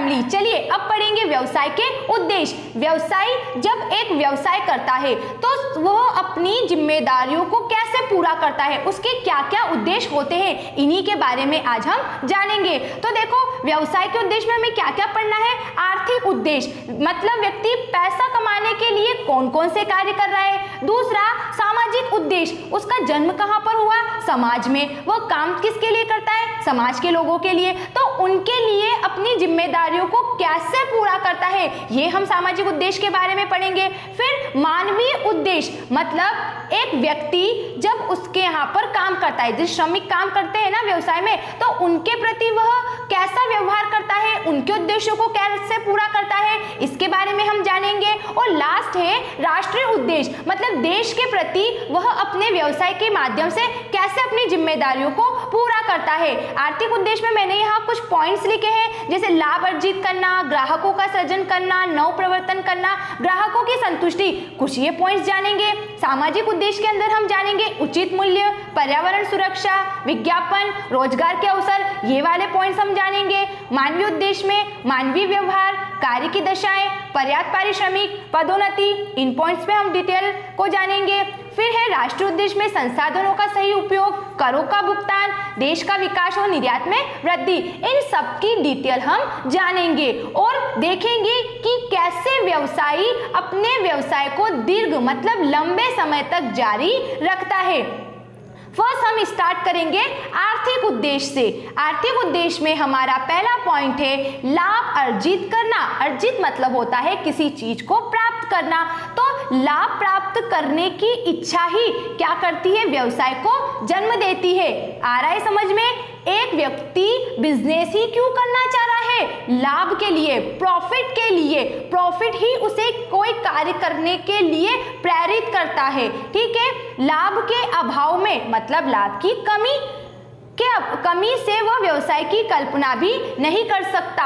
Family. चलिए अब पढ़ेंगे व्यवसाय के उद्देश्य। व्यवसायी जब एक व्यवसाय करता है तो वह अपनी जिम्मेदारियों को कैसे पूरा करता है, उसके क्या क्या उद्देश्य होते हैं, इन्हीं के बारे में आज हम जानेंगे। तो देखो व्यवसाय के उद्देश्य में हमें क्या क्या पढ़ना है। आर्थिक उद्देश्य मतलब व्यक्ति पैसा कमाने के लिए कौन कौन से कार्य कर रहा है। दूसरा सामाजिक उद्देश्य, उसका जन्म कहाँ पर हुआ, समाज में, वह काम किसके लिए करता है, समाज के लोगों के लिए, तो उनके लिए अपनी जिम्मेदारियों को कैसे पूरा करता है, ये हम सामाजिक उद्देश्य के बारे में पढ़ेंगे। फिर मानवीय उद्देश्य मतलब एक व्यक्ति जब उसके यहाँ पर काम करता है, जिस श्रमिक काम करते हैं ना व्यवसाय में, तो उनके प्रति वह कैसा व्यवहार करता है, उनके उद्देश्यों को कैसे पूरा करता है, इसके बारे में हम जानेंगे। और लास्ट है राष्ट्रीय उद्देश्य मतलब देश के प्रति वह अपने व्यवसाय के माध्यम से कैसे अपनी जिम्मेदारियों को पूरा करता है। आर्थिक उद्देश्य में मैंने यहाँ कुछ पॉइंट्स लिखे हैं, जैसे लाभ अर्जित करना, ग्राहकों का सृजन करना, नव प्रवर्तन करना, ग्राहकों की संतुष्टि, कुछ ये पॉइंट्स जानेंगे। सामाजिक उद्देश्य के अंदर हम जानेंगे उचित मूल्य, पर्यावरण सुरक्षा, विज्ञापन, रोजगार के अवसर, ये वाले पॉइंट्स हम जानेंगे। मानवीय उद्देश्य में मानवीय व्यवहार, कार्य की दशाएं, पर्याप्त पारिश्रमिक, पदोन्नति, इन पॉइंट्स पे हम डिटेल को जानेंगे। फिर है राष्ट्रीय उद्देश्य में संसाधनों का सही उपयोग, करों का भुगतान, देश का विकास और निर्यात में वृद्धि, इन सब की डिटेल हम जानेंगे और देखेंगे कि कैसे व्यवसायी अपने व्यवसाय को दीर्घ मतलब लंबे समय तक जारी रखता है। फर्स्ट हम स्टार्ट करेंगे आर्थिक उद्देश्य से। आर्थिक उद्देश्य में हमारा पहला पॉइंट है लाभ अर्जित करना। अर्जित मतलब होता है किसी चीज को प्राप्त करना, तो लाभ प्राप्त करने की इच्छा ही क्या करती है, व्यवसाय को जन्म देती है। आ रहा है समझ में? एक व्यक्ति बिजनेस ही क्यों करना चाह रहा है, लाभ के लिए, प्रॉफिट के लिए। प्रॉफिट ही उसे कोई कार्य करने के लिए प्रेरित करता है। ठीक है, लाभ के अभाव में मतलब लाभ की कमी से वह व्यवसाय की कल्पना भी नहीं कर सकता।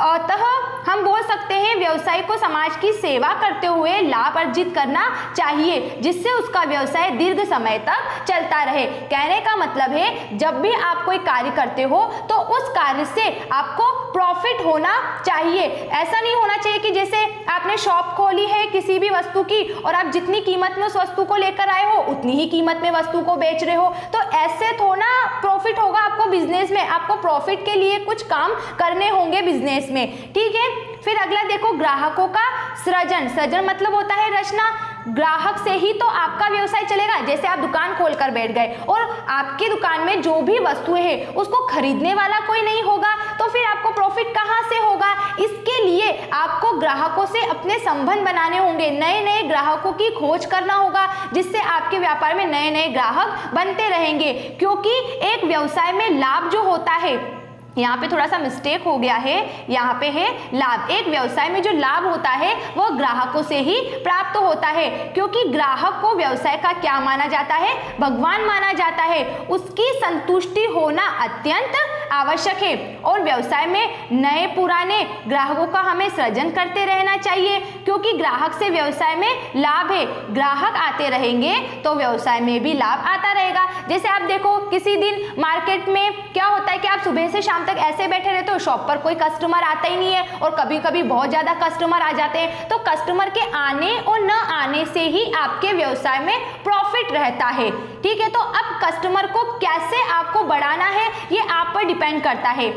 अतः हम बोल सकते हैं व्यवसाय को समाज की सेवा करते हुए लाभ अर्जित करना चाहिए, जिससे उसका व्यवसाय दीर्घ समय तक चलता रहे। कहने का मतलब है जब भी आप कोई कार्य करते हो तो उस कार्य से आपको प्रॉफिट होना चाहिए। ऐसा नहीं होना चाहिए कि जैसे आपने शॉप खोली है किसी भी वस्तु की और आप जितनी कीमत में उस वस्तु को लेकर आए हो उतनी ही कीमत में वस्तु को बेच रहे हो, तो ऐसे थोड़ा प्रॉफिट होगा आपको बिजनेस में। आपको प्रॉफिट के लिए कुछ काम करने होंगे बिजनेस में। ठीक है, फिर अगला देखो ग्राहकों का सृजन। सृजन मतलब होता है रचना। ग्राहक से ही तो आपका व्यवसाय चलेगा। जैसे आप दुकान खोलकर बैठ गए और आपकी दुकान में जो भी वस्तुएं हैं उसको खरीदने वाला कोई नहीं होगा, तो फिर आपको प्रॉफिट कहाँ से होगा। इसके लिए आपको ग्राहकों से अपने संबंध बनाने होंगे, नए नए ग्राहकों की खोज करना होगा, जिससे आपके व्यापार में नए नए ग्राहक बनते रहेंगे। क्योंकि एक व्यवसाय में लाभ जो होता है, यहाँ पे थोड़ा सा मिस्टेक हो गया है, यहाँ पे है लाभ। एक व्यवसाय में जो लाभ होता है वह ग्राहकों से ही प्राप्त होता है, क्योंकि ग्राहक को व्यवसाय का क्या माना जाता है, भगवान माना जाता है। उसकी संतुष्टि होना अत्यंत आवश्यक है और व्यवसाय में नए पुराने ग्राहकों का हमें सृजन करते रहना चाहिए, क्योंकि ग्राहक से व्यवसाय में लाभ है। ग्राहक आते रहेंगे तो व्यवसाय में भी लाभ आता रहेगा। जैसे आप देखो किसी दिन मार्केट में क्या होता है कि आप सुबह से शाम तक ऐसे बैठे रहते हो, शॉप पर कोई कस्टमर आता ही नहीं है और कभी कभी बहुत ज्यादा कस्टमर आ जाते हैं, तो कस्टमर के आने और न आने से ही आपके व्यवसाय में प्रॉफिट रहता है। ठीक है, तो अब कस्टमर को कैसे आपको बढ़ाना है ये आप पर डिपेंड करता है।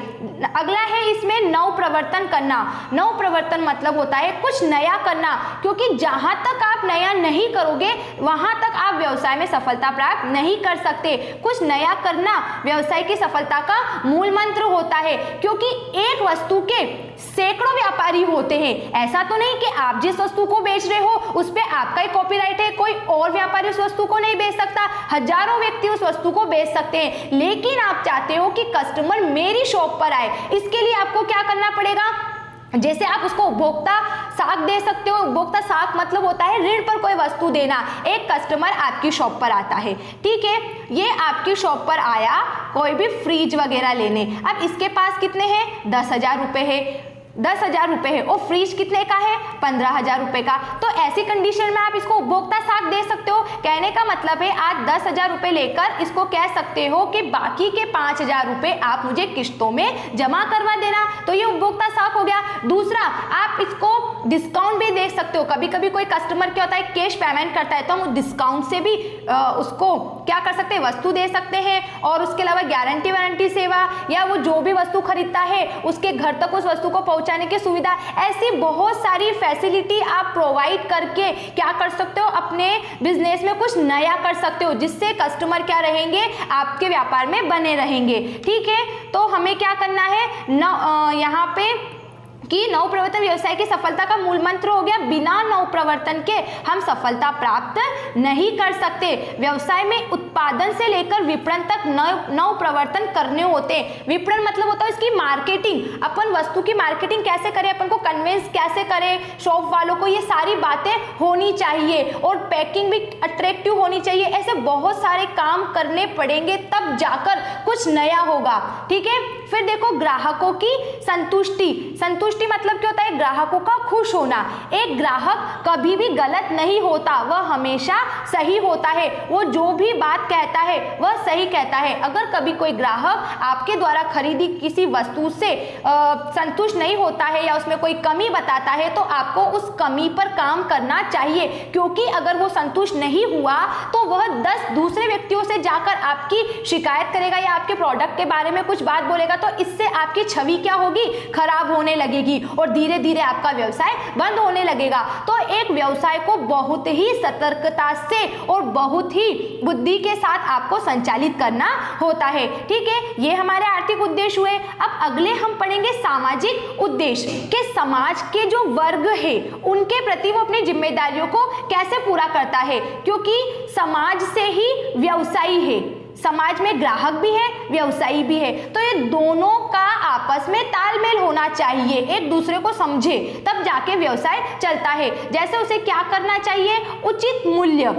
अगला है इसमें नव प्रवर्तन करना। नव प्रवर्तन मतलब होता है कुछ नया करना, क्योंकि जहां तक आप नया नहीं करोगे वहां तक आप व्यवसाय में सफलता प्राप्त नहीं कर सकते। कुछ नया करना व्यवसाय की सफलता का मूल मंत्र होता है, क्योंकि एक वस्तु के सैकड़ों व्यापारी होते हैं। ऐसा तो नहीं कि आप जिस वस्तु को बेच रहे हो उस पे आपका ही कॉपीराइट है, कोई और व्यापारी उस वस्तु को नहीं बेच सकता। हजारों व्यक्ति उस वस्तु को बेच सकते हैं, लेकिन आप चाहते हो कि कस्टमर मेरी शॉप पर आए। इसके लिए आपको क्या करना पड़ेगा, जैसे आप उसको उपभोक्ता साख दे सकते हो। उपभोक्ता साख मतलब होता है ऋण पर कोई वस्तु देना। एक कस्टमर आपकी शॉप पर आता है, ठीक है, ये आपकी शॉप पर आया कोई भी फ्रिज वगैरह लेने। अब इसके पास कितने हैं, 10,000 रुपए है, 10,000 रुपए है और फ्रिज कितने का है, 15,000 रुपए का। तो ऐसी कंडीशन में आप इसको उपभोक्ता साख दे सकते हो कहने का मतलब है आज 10,000 रुपए लेकर इसको कह सकते हो कि बाकी के 5,000 रुपए आप मुझे किश्तों में जमा करवा देना। तो ये उपभोक्ता साख हो गया। दूसरा, आप इसको डिस्काउंट भी दे सकते हो। कभी कभी कोई कस्टमर क्या होता है, कैश पेमेंट करता है, तो हम डिस्काउंट से भी उसको क्या कर सकते हैं, वस्तु दे सकते हैं। और उसके अलावा गारंटी वारंटी सेवा, या वो जो भी वस्तु खरीदता है उसके घर तक उस वस्तु को पहुंचाने की सुविधा, ऐसी बहुत सारी फैसिलिटी आप प्रोवाइड करके क्या कर सकते हो, अपने बिजनेस में कुछ नया कर सकते हो, जिससे कस्टमर क्या रहेंगे, आपके व्यापार में बने रहेंगे। ठीक है, तो हमें क्या करना है, यहाँ पे कि नवप्रवर्तन व्यवसाय की सफलता का मूल मंत्र हो गया, बिना नवप्रवर्तन के हम सफलता प्राप्त नहीं कर सकते। व्यवसाय में उत्पादन से लेकर विपणन तक नवप्रवर्तन करने होते हैं। विपणन मतलब होता है इसकी मार्केटिंग, अपन वस्तु की मार्केटिंग कैसे करें, अपन को कन्विंस कैसे करें शॉप वालों को, ये सारी बातें होनी चाहिए। और पैकिंग भी अट्रैक्टिव होनी चाहिए। ऐसे बहुत सारे काम करने पड़ेंगे, तब जाकर कुछ नया होगा। ठीक है, फिर देखो ग्राहकों की संतुष्टि मतलब क्या होता है, ग्राहकों का खुश होना। एक ग्राहक कभी भी गलत नहीं होता, वह हमेशा सही होता है। वो जो भी बात कहता है वह सही कहता है। अगर कभी कोई ग्राहक आपके द्वारा खरीदी किसी वस्तु से संतुष्ट नहीं होता है या उसमें कोई कमी बताता है, तो आपको उस कमी पर काम करना चाहिए, क्योंकि अगर वो संतुष्ट नहीं हुआ तो वह 10 दूसरे व्यक्तियों से जाकर आपकी शिकायत करेगा या आपके प्रोडक्ट के बारे में कुछ बात बोलेगा। तो इससे आपकी छवि क्या होगी, खराब होने लगेगी और धीरे धीरे आपका व्यवसाय बंद होने लगेगा। तो एक व्यवसाय को बहुत ही सतर्कता से और बहुत ही बुद्धि के साथ आपको संचालित करना होता है। ठीक है, ये हमारे आर्थिक उद्देश्य हुए। अब अगले हम पढ़ेंगे सामाजिक उद्देश्य के। समाज के जो वर्ग है उनके प्रति वो अपनी जिम्मेदारियों को कैसे पूरा करता है, क्योंकि समाज से ही व्यवसायी है। समाज में ग्राहक भी है, व्यवसायी भी है, तो ये दोनों का आपस में तालमेल होना चाहिए, एक दूसरे को समझे, तब जाके व्यवसाय चलता है। जैसे उसे क्या करना चाहिए, उचित मूल्य।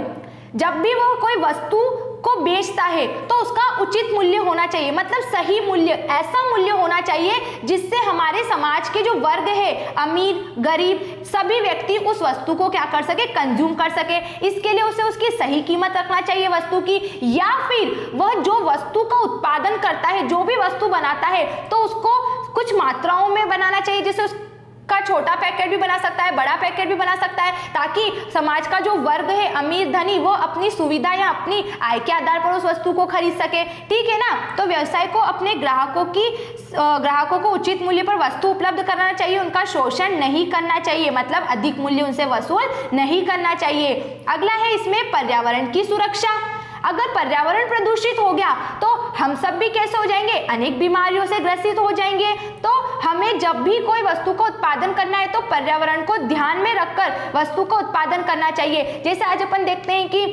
जब भी वो कोई वस्तु को बेचता है तो उसका उचित मूल्य होना चाहिए, मतलब सही मूल्य, ऐसा मूल्य होना चाहिए जिससे हमारे समाज के जो वर्ग है, अमीर गरीब सभी व्यक्ति उस वस्तु को क्या कर सके, कंज्यूम कर सके। इसके लिए उसे उसकी सही कीमत रखना चाहिए वस्तु की, या फिर वह जो वस्तु का उत्पादन करता है, जो भी वस्तु बनाता है, तो उसको कुछ मात्राओं में बनाना चाहिए, जैसे का छोटा पैकेट भी बना सकता है, बड़ा पैकेट भी बना सकता है, ताकि समाज का जो वर्ग है अमीर धनी वो अपनी सुविधा या अपनी आय के आधार पर उस वस्तु को खरीद सके। ठीक है ना, तो व्यवसाय को अपने ग्राहकों को उचित मूल्य पर वस्तु उपलब्ध कराना चाहिए, उनका शोषण नहीं करना चाहिए, मतलब अधिक मूल्य उनसे वसूल नहीं करना चाहिए। अगला है इसमें पर्यावरण की सुरक्षा। अगर पर्यावरण प्रदूषित हो गया तो हम सब भी कैसे हो जाएंगे, अनेक बीमारियों से ग्रसित हो जाएंगे। तो हमें जब भी कोई वस्तु का उत्पादन करना है तो पर्यावरण को ध्यान में रखकर वस्तु का उत्पादन करना चाहिए। जैसे आज अपन देखते हैं कि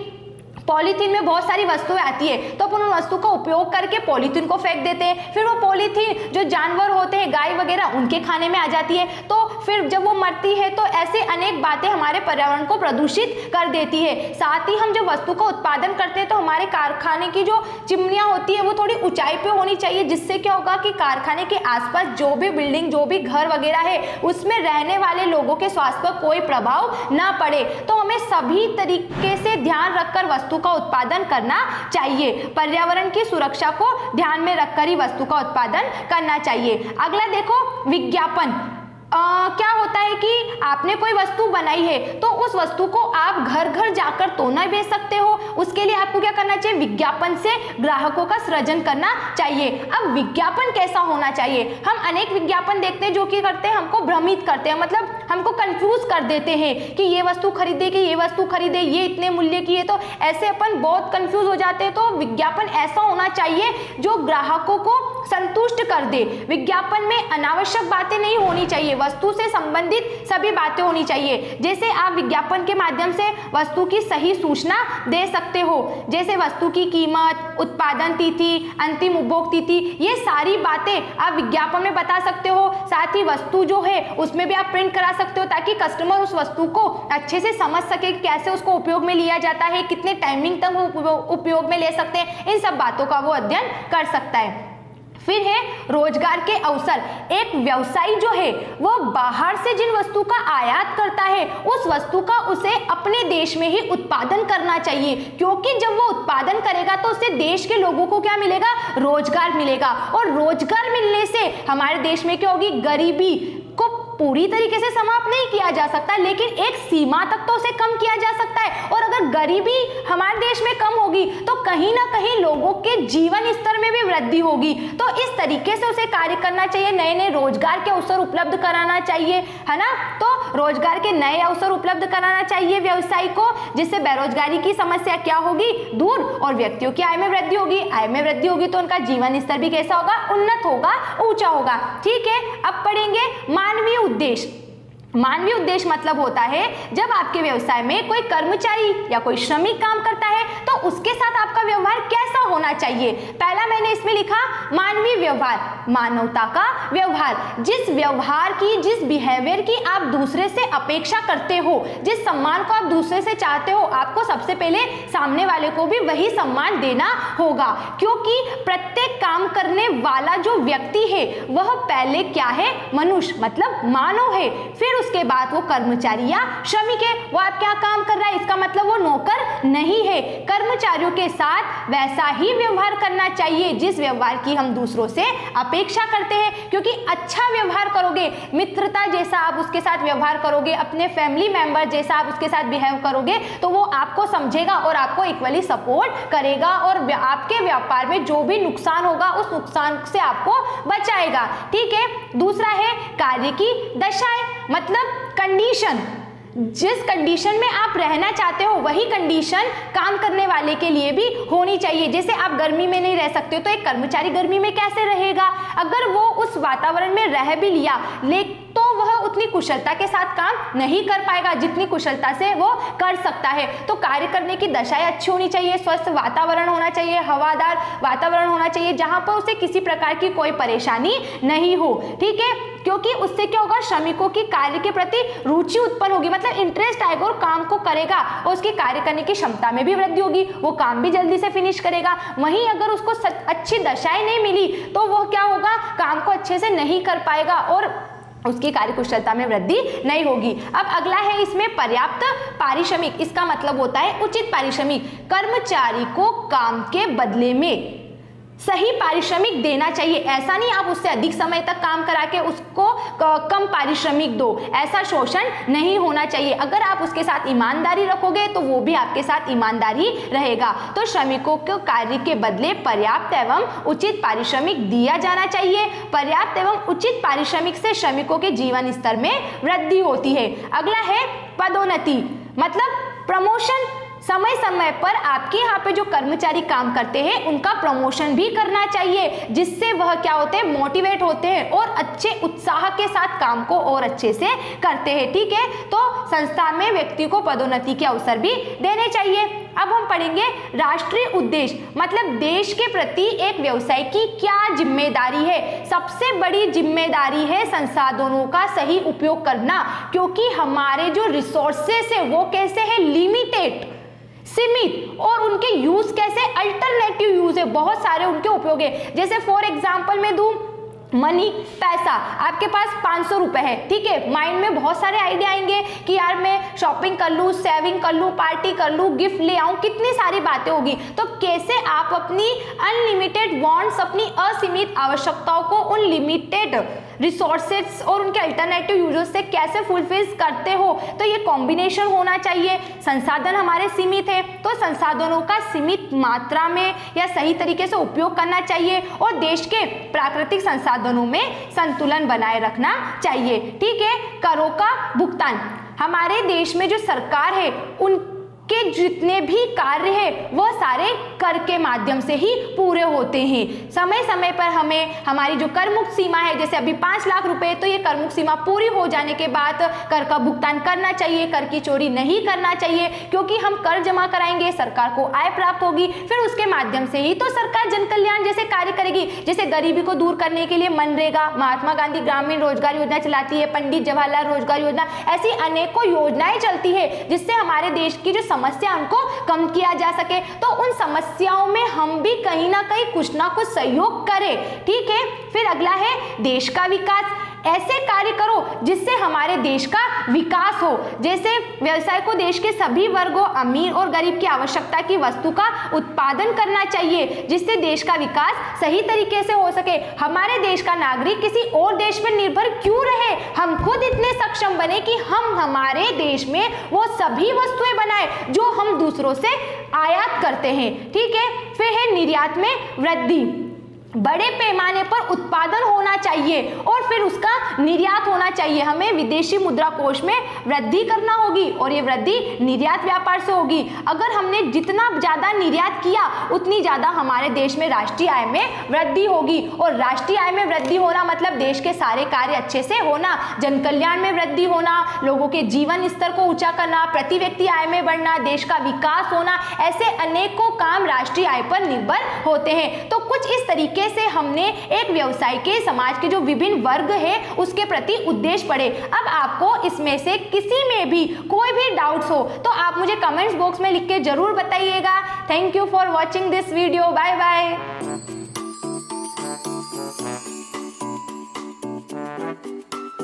पॉलीथीन में बहुत सारी वस्तुएं आती है, तो अपन उन वस्तु का उपयोग करके पॉलीथीन को फेंक देते हैं, फिर वो पॉलीथीन जो जानवर होते हैं गाय वगैरह उनके खाने में आ जाती है, तो फिर जब वो मरती है तो ऐसे अनेक बातें हमारे पर्यावरण को प्रदूषित कर देती है। साथ ही हम जब वस्तु का उत्पादन करते हैं तो हमारे कारखाने की जो चिमनियाँ होती है वो थोड़ी ऊंचाई पे होनी चाहिए, जिससे क्या होगा कि कारखाने के आसपास जो भी बिल्डिंग, जो भी घर वगैरह है उसमें रहने वाले लोगों के स्वास्थ्य पर कोई प्रभाव ना पड़े। तो हमें सभी तरीके से ध्यान रखकर वस्तु का उत्पादन करना चाहिए, पर्यावरण की सुरक्षा को ध्यान में रखकर ही वस्तु का उत्पादन करना चाहिए। अगला देखो विज्ञापन। क्या होता है कि आपने कोई वस्तु बनाई है तो उस वस्तु को आप घर घर जाकर तो नहीं बेच सकते हो, उसके लिए आपको क्या करना चाहिए, विज्ञापन से ग्राहकों का सृजन करना चाहिए। अब विज्ञापन कैसा होना चाहिए, हम अनेक विज्ञापन देखते हैं जो कि करते हैं हमको भ्रमित करते हैं, मतलब हमको कंफ्यूज कर देते हैं कि ये वस्तु खरीदे कि ये वस्तु खरीदे, ये इतने मूल्य की है, तो ऐसे अपन बहुत कंफ्यूज हो जाते हैं। तो विज्ञापन ऐसा होना चाहिए जो ग्राहकों को संतुष्ट कर दे। विज्ञापन में अनावश्यक बातें नहीं होनी चाहिए, वस्तु से संबंधित सभी बातें होनी चाहिए। जैसे आप विज्ञापन के माध्यम से वस्तु की सही सूचना दे सकते हो, जैसे वस्तु की कीमत, उत्पादन तिथि, अंतिम उपभोग तिथि, ये सारी बातें आप विज्ञापन में बता सकते हो। साथ ही वस्तु जो है उसमें भी आप प्रिंट करा सकते हो, ताकि कस्टमर उस वस्तु को अच्छे से समझ सके कि कैसे उसको उपयोग में लिया जाता है, कितने टाइमिंग तक वो उपयोग में ले सकते हैं, इन सब बातों का वो अध्ययन कर सकता है। फिर है रोजगार के अवसर। एक व्यवसायी जो है वो बाहर से जिन वस्तु का आयात करता है उस वस्तु का उसे अपने देश में ही उत्पादन करना चाहिए, क्योंकि जब वो उत्पादन करेगा तो उससे देश के लोगों को क्या मिलेगा, रोजगार मिलेगा। और रोजगार मिलने से हमारे देश में क्या होगी, गरीबी को पूरी तरीके से समाप्त नहीं किया जा सकता, लेकिन एक सीमा तक तो उसे कम किया जा सकता है। और अगर गरीबी हमारे देश में कम होगी तो कहीं ना कहीं लोगों के जीवन स्तर में भी वृद्धि होगी। तो इस तरीके से उसे कार्य करना चाहिए, नए नए रोजगार के अवसर उपलब्ध कराना चाहिए, है ना। तो रोजगार के नए अवसर उपलब्ध कराना चाहिए व्यवसायी को, जिससे बेरोजगारी की समस्या क्या होगी, दूर, और व्यक्तियों की आय में वृद्धि होगी। आय में वृद्धि होगी तो उनका जीवन स्तर भी कैसा होगा, उन्नत होगा, ऊंचा होगा। ठीक है, अब पढ़ेंगे मानवीय उद्देश्य। मानवीय उद्देश्य मतलब होता है जब आपके व्यवसाय में कोई कर्मचारी या कोई श्रमिक काम करता है तो उसके साथ आपका व्यवहार कैसा होना चाहिए। पहला मैंने इसमें लिखा मानवीय व्यवहार, मानवता का व्यवहार। जिस व्यवहार की, जिस बिहेवियर की आप दूसरे से अपेक्षा करते हो, जिस सम्मान को आप दूसरे से चाहते हो, आपको सबसे पहले सामने वाले को भी वही सम्मान देना होगा, क्योंकि प्रत्येक काम करने वाला जो व्यक्ति है वह पहले क्या है, मनुष्य मतलब मानव है, फिर उसके बाद वो कर्मचारी या श्रमिक है। वो आप क्या काम कर रहा है, इसका मतलब वो नौकर नहीं है। कर्मचारियों के साथ वैसा ही व्यवहार करना चाहिए जिस व्यवहार की हम दूसरों से अपेक्षा करते हैं, क्योंकि अच्छा व्यवहार करोगे, मित्रता जैसा आप उसके साथ व्यवहार करोगे, अपने फैमिली मेंबर जैसा आप उसके साथ बिहेव करोगे, तो वो आपको समझेगा और आपको इक्वली सपोर्ट करेगा और आपके व्यापार में जो भी नुकसान होगा उस नुकसान से आपको बचाएगा। ठीक है, दूसरा है कार्य की दशाएं, मतलब कंडीशन। जिस कंडीशन में आप रहना चाहते हो वही कंडीशन काम करने वाले के लिए भी होनी चाहिए। जैसे आप गर्मी में नहीं रह सकते हो तो एक कर्मचारी गर्मी में कैसे रहेगा, अगर वो उस वातावरण में रह भी लिया तो वह उतनी कुशलता के साथ काम नहीं कर पाएगा जितनी कुशलता से वो कर सकता है। तो कार्य करने की दशाएं अच्छी होनी चाहिए, स्वस्थ वातावरण होना चाहिए, हवादार वातावरण होना चाहिए जहां पर उसे किसी प्रकार की कोई परेशानी नहीं हो। ठीक है, क्योंकि उससे क्या होगा, श्रमिकों की कार्य के प्रति रुचि उत्पन्न होगी, मतलब इंटरेस्ट आएगा और काम को करेगा और उसकी कार्य करने की क्षमता में भी वृद्धि होगी, वो काम भी जल्दी से फिनिश करेगा। वहीं अगर उसको अच्छी दशाएं नहीं मिली तो वह क्या होगा, काम को अच्छे से नहीं कर पाएगा और उसकी कार्यकुशलता में वृद्धि नहीं होगी। अब अगला है इसमें पर्याप्त पारिश्रमिक। इसका मतलब होता है उचित पारिश्रमिक। कर्मचारी को काम के बदले में सही पारिश्रमिक देना चाहिए। ऐसा नहीं आप उससे अधिक समय तक काम करा के उसको कम पारिश्रमिक दो, ऐसा शोषण नहीं होना चाहिए। अगर आप उसके साथ ईमानदारी रखोगे तो वो भी आपके साथ ईमानदारी रहेगा। तो श्रमिकों को कार्य के बदले पर्याप्त एवं उचित पारिश्रमिक दिया जाना चाहिए। पर्याप्त एवं उचित पारिश्रमिक से श्रमिकों के जीवन स्तर में वृद्धि होती है। अगला है पदोन्नति, मतलब प्रमोशन। समय समय पर आपके यहाँ पे जो कर्मचारी काम करते हैं उनका प्रमोशन भी करना चाहिए, जिससे वह क्या होते हैं, मोटिवेट होते हैं और अच्छे उत्साह के साथ काम को और अच्छे से करते हैं। ठीक है, तो संस्था में व्यक्ति को पदोन्नति के अवसर भी देने चाहिए। अब हम पढ़ेंगे राष्ट्रीय उद्देश्य, मतलब देश के प्रति एक व्यवसाय की क्या जिम्मेदारी है। सबसे बड़ी जिम्मेदारी है संसाधनों का सही उपयोग करना, क्योंकि हमारे जो रिसोर्सेस है वो कैसे है, लिमिटेड, सीमित, और उनके यूज कैसे, अल्टरनेटिव यूज है, बहुत सारे उनके उपयोग है। जैसे फॉर एग्जांपल मैं दूं, मनी, पैसा, आपके पास 500 रुपए है, ठीक है, माइंड में बहुत सारे आइडिया आएंगे कि यार मैं शॉपिंग कर लूँ, सेविंग कर लूँ, पार्टी कर लूँ, गिफ्ट ले आऊँ, कितनी सारी बातें होगी। तो कैसे आप अपनी अनलिमिटेड वांट्स, अपनी असीमित आवश्यकताओं को उन लिमिटेड रिसोर्सेज और उनके अल्टरनेटिव यूजर्स से कैसे फुलफिल करते हो, तो ये कॉम्बिनेशन होना चाहिए। संसाधन हमारे सीमित है तो संसाधनों का सीमित मात्रा में या सही तरीके से उपयोग करना चाहिए और देश के प्राकृतिक संसाधनों में संतुलन बनाए रखना चाहिए। ठीक है, करों का भुगतान, हमारे देश में जो सरकार है उन के जितने भी कार्य है वह सारे कर के माध्यम से ही पूरे होते हैं। समय समय पर हमें हमारी जो कर मुक्त सीमा है, जैसे अभी 5 लाख रुपए, तो ये कर मुक्त सीमा पूरी हो जाने के बाद कर का भुगतान करना चाहिए। कर की चोरी नहीं करना चाहिए, क्योंकि हम कर जमा कराएंगे, सरकार को आय प्राप्त होगी, फिर उसके माध्यम से ही तो सरकार जन कल्याण जैसे कार्य करेगी। जैसे गरीबी को दूर करने के लिए मनरेगा, महात्मा गांधी ग्रामीण रोजगार योजना चलाती है, पंडित जवाहरलाल रोजगार योजना, ऐसी अनेकों योजनाएं चलती है जिससे हमारे देश की जो समस्या उनको कम किया जा सके। तो उन समस्याओं में हम भी कहीं ना कहीं कुछ ना कुछ सहयोग करें, ठीक है। फिर अगला है देश का विकास। ऐसे कार्य करो जिससे हमारे देश का विकास हो। जैसे व्यवसाय को देश के सभी वर्गों, अमीर और गरीब की आवश्यकता की वस्तु का उत्पादन करना चाहिए, जिससे देश का विकास सही तरीके से हो सके। हमारे देश का नागरिक किसी और देश पर निर्भर क्यों रहे, हम खुद इतने सक्षम बने कि हम हमारे देश में वो सभी वस्तुएं बनाए जो हम दूसरों से आयात करते हैं, ठीक है। फिर है निर्यात में वृद्धि। बड़े पैमाने पर उत्पादन होना चाहिए और फिर उसका निर्यात होना चाहिए। हमें विदेशी मुद्रा कोष में वृद्धि करना होगी और ये वृद्धि निर्यात व्यापार से होगी। अगर हमने जितना ज्यादा निर्यात किया उतनी ज्यादा हमारे देश में राष्ट्रीय आय में वृद्धि होगी, और राष्ट्रीय आय में वृद्धि होना मतलब देश के सारे कार्य अच्छे से होना, जन कल्याण में वृद्धि होना, लोगों के जीवन स्तर को ऊंचा करना, प्रति व्यक्ति आय में बढ़ना, देश का विकास होना। ऐसे अनेकों काम राष्ट्रीय आय पर निर्भर होते हैं। तो कुछ इस तरीके से हमने एक व्यवसाय के समाज के जो विभिन्न वर्ग है उसके प्रति उद्देश्य पढ़े। अब आपको इसमें से किसी में भी कोई भी डाउट्स हो तो आप मुझे कमेंट्स बॉक्स में लिख के जरूर बताइएगा। Thank you for watching this video. Bye bye.